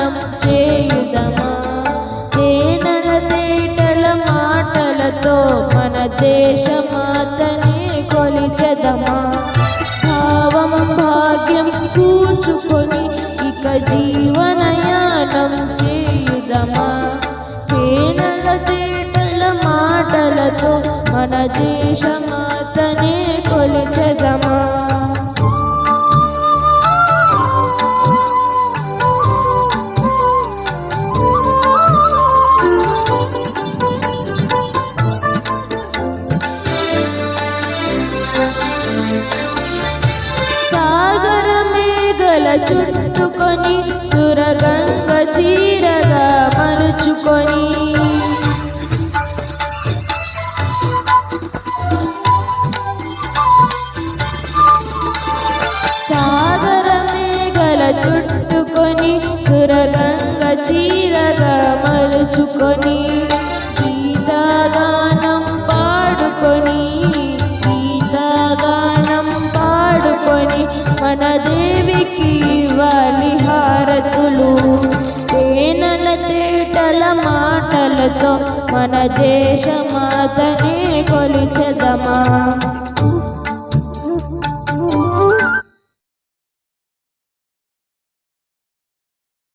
గానం చేయుదమా. తేనెల తేటల మాటలతో మన దేశమాతని కొలిచెదమా. భావం భాగ్యం కూర్చుకొని ఇక జీవనయానం చేయుదమా. తేనెల తేటల మాటలతో మన దేశమాతని కొలిచెదమా. సాగర మేఘల చుట్టుకొని సురగంగ చీరగా మలుచుకొని సాగర మేఘల చుట్టుకొని సురగంగ చీరగా మలుచుకొని గీతగానం పాడుకొని గీతగానం పాడుకొని మన దేవికి ఇవ్వాలి హారతులు. తేనెల తేటల మాటలతో మన దేశమాతని కొలిచెదమా.